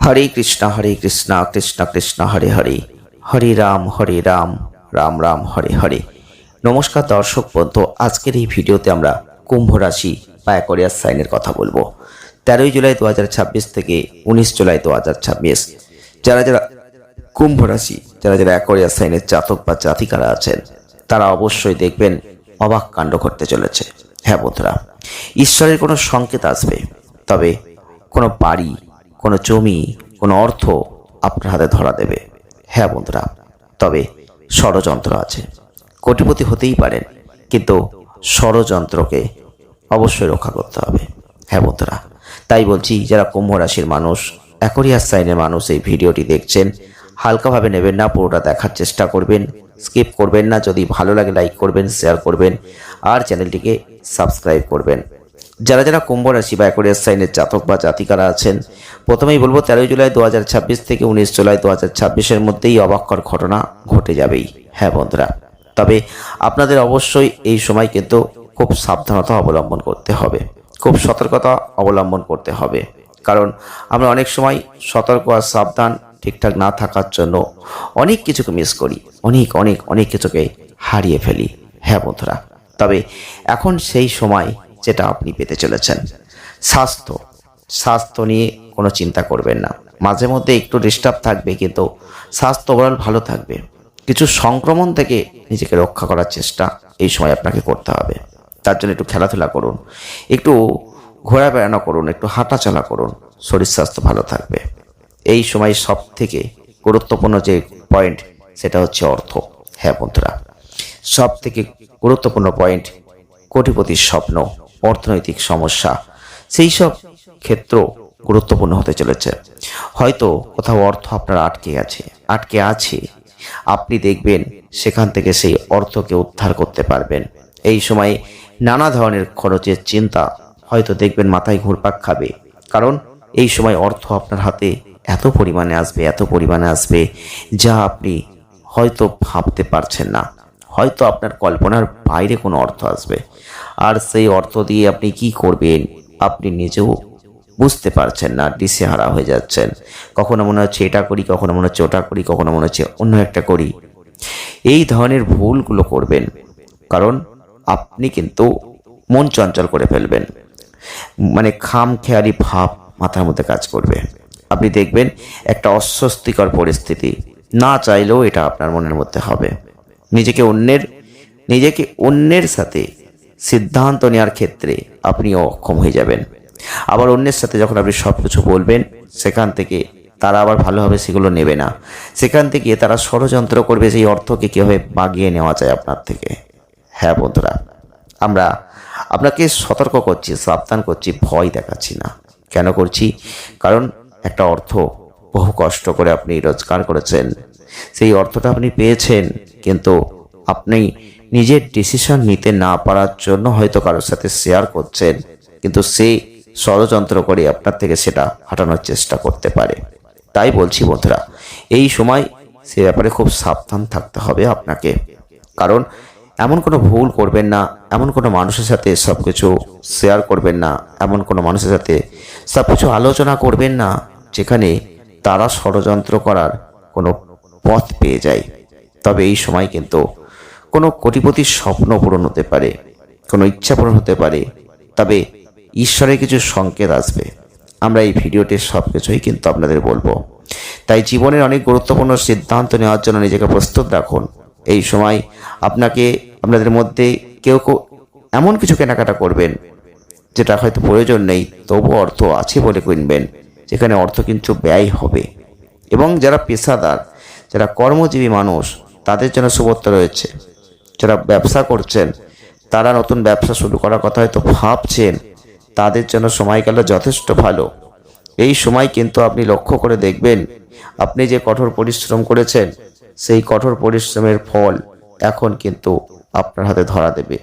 হরে কৃষ্ণ কৃষ্ণ কৃষ্ণ হরে হরে, হরে রাম রাম রাম হরে হরে। নমস্কার দর্শক বন্ধু, আজকের এই ভিডিওতে আমরা কুম্ভ রাশি বা অ্যাকোয়ারিয়াস সাইনের কথা বলবো। 13 জুলাই 2026 থেকে 19 জুলাই 2026 যারা যারা কুম্ভ রাশি, যারা যারা অ্যাকোয়ারিয়াস সাইনের জাতক বা জাতিকারা আছেন, তারা অবশ্যই দেখবেন অবাক কাণ্ড ঘটতে চলেছে। হ্যাঁ বন্ধুরা, ঈশ্বরের কোনো সংকেত আসবে, তবে কোনো বাড়ি, কোনো জমি, কোনো অর্থ আপনার হাতে ধরা দেবে। হ্যাঁ বন্ধুরা, তবে ষড়যন্ত্র আছে। কোটিপতি হতেই পারেন, কিন্তু ষড়যন্ত্রকে অবশ্যই রক্ষা করতে হবে। হ্যাঁ বন্ধুরা, তাই বলছি, যারা কুম্ভ রাশির মানুষ, অ্যাকোয়ারিয়াস সাইনের মানুষ এই ভিডিওটি দেখছেন, হালকাভাবে নেবেন না, পুরোটা দেখার চেষ্টা করবেন, স্কিপ করবেন না। যদি ভালো লাগে লাইক করবেন, শেয়ার করবেন, আর চ্যানেলটিকে সাবস্ক্রাইব করবেন। যারা যারা কুম্ভ রাশি বা অ্যাকোয়ারিয়াস সাইনের জাতক বা জাতিকারা আছেন, প্রথমেই বলবো 13 জুলাই 2026 থেকে 19 জুলাই 2026-এর মধ্যেই অবাককর ঘটনা ঘটে যাবেই। হ্যাঁ বন্ধুরা, তবে আপনাদের অবশ্যই এই সময় কিন্তু খুব সাবধানতা অবলম্বন করতে হবে, খুব সতর্কতা অবলম্বন করতে হবে। কারণ আমরা অনেক সময় সতর্ক আর সাবধান ঠিকঠাক না থাকার জন্য অনেক কিছুকে মিস করি, অনেক অনেক অনেক কিছুকে হারিয়ে ফেলি। হ্যাঁ বন্ধুরা, তবে এখন সেই সময় যেটা আপনি পেতে চলেছেন, স্বাস্থ্য নিয়ে কোনো চিন্তা করবেন না। মাঝে মধ্যে একটু ডিস্টার্ব থাকবে, কিন্তু স্বাস্থ্য ওভারঅল ভালো থাকবে। কিছু সংক্রমণ থেকে নিজেকে রক্ষা করার চেষ্টা এই সময় আপনাকে করতে হবে। তার জন্য একটু খেলাধুলা করুন, একটু ঘোরা বেড়ানো করুন, একটু হাঁটাচলা করুন, শরীর স্বাস্থ্য ভালো থাকবে। এই সময় সব থেকে গুরুত্বপূর্ণ যে পয়েন্ট, সেটা হচ্ছে অর্থ। হ্যাঁ বন্ধুরা, সব থেকে গুরুত্বপূর্ণ পয়েন্ট, কোটিপতির স্বপ্ন, অর্থনৈতিক সমস্যা, সেই সব ক্ষেত্র গুরুত্বপূর্ণ হতে চলেছে। হয়তো কোথাও অর্থ আপনার আটকে আছে, আপনি দেখবেন সেখান থেকে সেই অর্থকে উদ্ধার করতে পারবেন। এই সময় নানা ধরনের খরচের চিন্তা হয়তো দেখবেন মাথায় ঘুরপাক খাবে, কারণ এই সময় অর্থ আপনার হাতে এত পরিমাণে আসবে যা আপনি হয়তো ভাবতে পারছেন না। হয়তো আপনার কল্পনার বাইরে কোনো অর্থ আসবে, আর সেই অর্থ দিয়ে আপনি কি করবেন আপনি নিজেও বুঝতে পারছেন না, দিশেহারা হয়ে যাচ্ছেন। কখনো মনে হচ্ছে এটা করি, কখনো মনে হচ্ছে ওটা করি, কখনো মনে হচ্ছে অন্য একটা করি। এই ধরনের ভুলগুলো করবেন, কারণ আপনি কিন্তু মন চঞ্চল করে ফেলবেন, মানে খামখেয়ালি ভাব মাথার মধ্যে কাজ করবে। আপনি দেখবেন একটা অস্বস্তিকর পরিস্থিতি, না চাইলেও এটা আপনার মনের মধ্যে হবে। নিজেকে অন্যের সাথে সিদ্ধান্ত নেওয়ার ক্ষেত্রে আপনিও অক্ষম হয়ে যাবেন। আবার অন্যের সাথে যখন আপনি সব কিছু বলবেন, সেখান থেকে তারা আবার ভালোভাবে সেগুলো নেবে না। সেখান থেকে তারা ষড়যন্ত্র করবে সেই অর্থকে কীভাবে বাগিয়ে নেওয়া যায় আপনার থেকে। হ্যাঁ বন্ধুরা, আমরা আপনাকে সতর্ক করছি, সাবধান করছি, ভয় দেখাচ্ছি না। কেন করছি? কারণ একটা অর্থ বহু কষ্ট করে আপনি রোজগার করেছেন, সেই অর্থটা আপনি পেয়েছেন, কিন্তু আপনি নিজের ডিসিশন নিতে না পারার জন্য হয়তো কারোর সাথে শেয়ার করছেন, কিন্তু সে ষড়যন্ত্র করে আপনার থেকে সেটা হাঁটানোর চেষ্টা করতে পারে। তাই বলছি বন্ধুরা, এই সময় সে ব্যাপারে খুব সাবধান থাকতে হবে আপনাকে। কারণ এমন কোনো ভুল করবেন না, এমন কোনো মানুষের সাথে সব কিছু শেয়ার করবেন না, এমন কোনো মানুষের সাথে সব কিছু আলোচনা করবেন না যেখানে তারা ষড়যন্ত্র করার কোনো পথ পেয়ে যায়। তবে এই সময় কিন্তু কোনো কোটিপতির স্বপ্ন পূরণ হতে পারে, কোনো ইচ্ছা পূরণ হতে পারে, তবে ঈশ্বরের কিছু সংকেত আসবে। আমরা এই ভিডিওতে সব কিছুই কিন্তু আপনাদের বলবো। তাই জীবনের অনেক গুরুত্বপূর্ণ সিদ্ধান্ত নেওয়ার জন্য নিজেকে প্রস্তুত রাখুন। এই সময় আপনাদের মধ্যে কেউ এমন কিছু কেনাকাটা করবেন যেটা হয়তো প্রয়োজন নেই, তবু অর্থ আছে বলে কিনবেন, যেখানে অর্থ কিন্তু ব্যয় হবে। এবং যারা পেশাদার, যারা কর্মজীবী মানুষ, তাদের জন্য শুভত্ব রয়েছে। যারা ব্যবসা করছেন, তারা নতুন ব্যবসা শুরু করার কথা হয়তো ভাবছেন, তাদের জন্য সময়কাল যথেষ্ট ভালো। এই সময় কিন্তু আপনি লক্ষ্য করে দেখবেন, আপনি যে কঠোর পরিশ্রম করেছেন, সেই কঠোর পরিশ্রমের ফল এখন কিন্তু আপনার হাতে ধরা দেবে।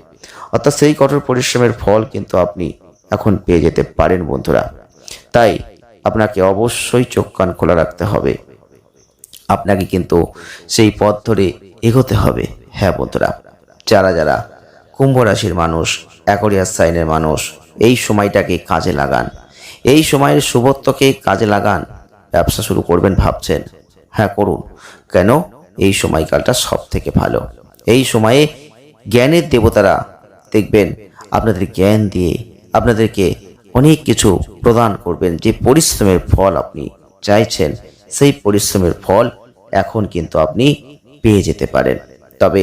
অর্থাৎ সেই কঠোর পরিশ্রমের ফল কিন্তু আপনি এখন পেয়ে যেতে পারেন বন্ধুরা। তাই আপনাকে অবশ্যই চোখ কান খোলা রাখতে হবে, আপনাকে কিন্তু সেই পথ ধরে এগোতে হবে। হ্যাঁ বন্ধুরা, যারা যারা কুম্ভ রাশির মানুষ, অ্যাকোয়ারিয়াস সাইনের মানুষ, এই সময়টাকে কাজে লাগান, এই সময়ের শুভত্বকে কাজে লাগান। ব্যবসা শুরু করবেন ভাবছেন, হ্যাঁ করুন। কেন? এই সময়কালটা সব থেকে ভালো। এই সময়ে জ্ঞানের দেবতারা দেখবেন আপনাদের জ্ঞান দিয়ে আপনাদেরকে অনেক কিছু প্রদান করবেন। যে পরিশ্রমের ফল আপনি চাইছেন, সেই পরিশ্রমের ফল এখন কিন্তু আপনি পেয়ে যেতে পারেন। তবে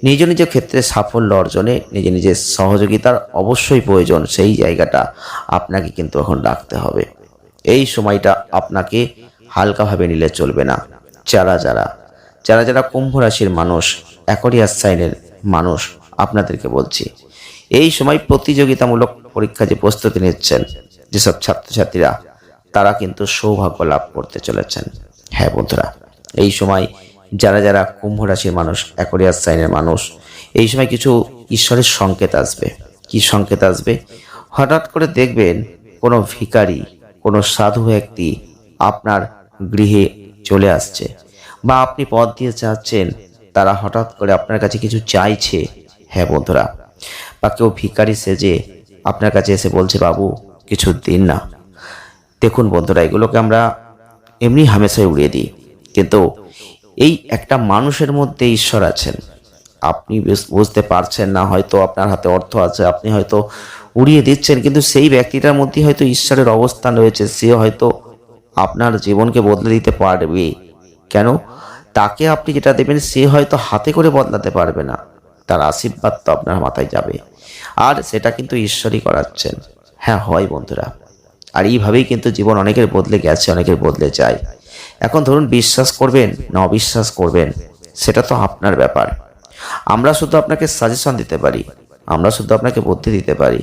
নিজ নিজ ক্ষেত্রে সাফল্য অর্জনে নিজের সহযোগিতার অবশ্যই প্রয়োজন। সেই জায়গাটা আপনাকে কিন্তু এখন রাখতে হবে। এই সময়টা আপনাকে হালকাভাবে নিলে চলবে না। যারা যারা কুম্ভ রাশির মানুষ, অ্যাকোয়ারিয়াস সাইনের মানুষ, আপনাদেরকে বলছি, এই সময় প্রতিযোগিতামূলক পরীক্ষা যে প্রস্তুতি নিচ্ছেন যেসব ছাত্রছাত্রীরা, তারা কিন্তু সৌভাগ্য লাভ করতে চলেছেন। হ্যাঁ বন্ধুরা, এই সময় যারা কুম্ভ রাশির মানুষ, অ্যাকোয়ারিয়াস সাইনের মানুষ, এই সময় কিছু ঈশ্বরের সংকেত আসবে। কি সংকেত আসবে? হঠাৎ করে দেখবেন কোনো ভিখারি, কোনো সাধু ব্যক্তি আপনার গৃহে চলে আসছে, বা আপনি পথ দিয়ে যাচ্ছেন, তারা হঠাৎ করে আপনার কাছে কিছু চাইছে। হ্যাঁ বন্ধুরা, বা কেউ ভিখারি সেজে আপনার কাছে এসে বলছে, বাবু কিছু দিন না। দেখুন বন্ধুরা, এগুলোকে আমরা এমনি হামেশাই উড়িয়ে দিই, কিন্তু এই একটা মানুষের মধ্যে ঈশ্বর আছেন। আপনি বুঝতে পারছেন না, হয়তো আপনার হাতে অর্থ আছে, আপনি হয়তো উড়িয়ে দিচ্ছেন, কিন্তু সেই ব্যক্তিটার মধ্যে হয়তো ঈশ্বরের অবস্থান রয়েছে। সে হয়তো আপনার জীবনকে বদলে দিতে পারবে। কেন? তাকে আপনি যেটা দেবেন সে হয়তো হাতে করে বদলাতে পারবে না, তার আশীর্বাদ তো আপনার মাথায় যাবে, আর সেটা কিন্তু ঈশ্বরই করাচ্ছেন। হ্যাঁ হয় বন্ধুরা, আর এইভাবেই কিন্তু জীবন অনেকের বদলে গেছে, অনেকের বদলে যায়। এখন ধরুন বিশ্বাস করবেন না অবিশ্বাস করবেন, সেটা তো আপনার ব্যাপার। আমরা শুধু আপনাকে সাজেশন দিতে পারি, আমরা শুধু আপনাকে বুদ্ধি দিতে পারি,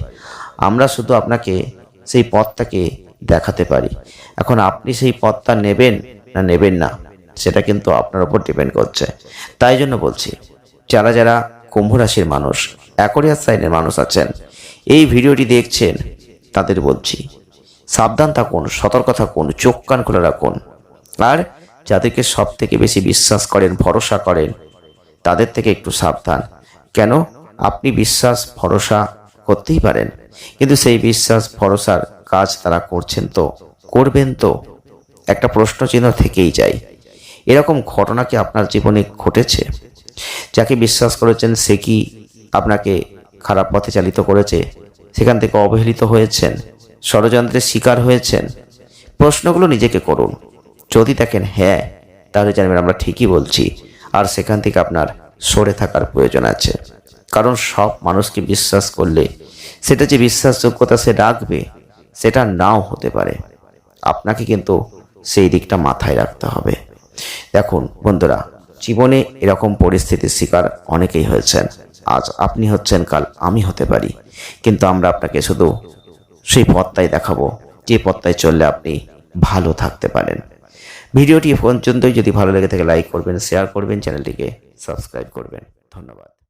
আমরা শুধু আপনাকে সেই পথটাকে দেখাতে পারি। এখন আপনি সেই পথটা নেবেন না নেবেন না, সেটা কিন্তু আপনার উপর ডিপেন্ড করছে। তাই জন্য বলছি, যারা কুম্ভ রাশির মানুষ, অ্যাকোয়ারিয়াস সাইনের মানুষ আছেন, এই ভিডিওটি দেখছেন, তাদের বলছি সাবধান থাকুন, সতর্ক থাকুন, চোখ কান খুলে রাখুন। আর যাদেরকে সব থেকে বেশি বিশ্বাস করেন, ভরসা করেন, তাদের থেকে একটু সাবধান। কেন? আপনি বিশ্বাস ভরসা করতেই পারেন, কিন্তু সেই বিশ্বাস ভরসার কাজ তারা করছেন তো, করবেন তো? একটা প্রশ্নচিহ্ন থেকেই যায়। এরকম ঘটনা কি আপনার জীবনে ঘটেছে? যাকে বিশ্বাস করেছেন সে কি আপনাকে খারাপ পথে চালিত করেছে? সেখান থেকে অবহেলিত হয়েছেন, ষড়যন্ত্রের শিকার হয়েছেন? প্রশ্নগুলো নিজেকে করুন। যদি দেখেন হ্যাঁ, তাহলে জানবেন আমরা ঠিকই বলছি, আর সেখান থেকে আপনার সরে থাকার প্রয়োজন আছে। কারণ সব মানুষকে বিশ্বাস করলে সেটা যে বিশ্বাসযোগ্যতা সে রাখবে, সেটা নাও হতে পারে। আপনাকে কিন্তু সেই দিকটা মাথায় রাখতে হবে। দেখুন বন্ধুরা, জীবনে এরকম পরিস্থিতির শিকার অনেকেই হয়েছেন। আজ আপনি হচ্ছেন, কাল আমি হতে পারি, কিন্তু আমরা আপনাকে শুধু সেই পথটাই দেখাবো, যে পথটায় চললে আপনি ভালো থাকতে পারেন। ভিডিওটি পর্যন্তই যদি ভালো লেগে থাকে লাইক করবেন, শেয়ার করবেন, চ্যানেলটিকে সাবস্ক্রাইব করবেন। ধন্যবাদ।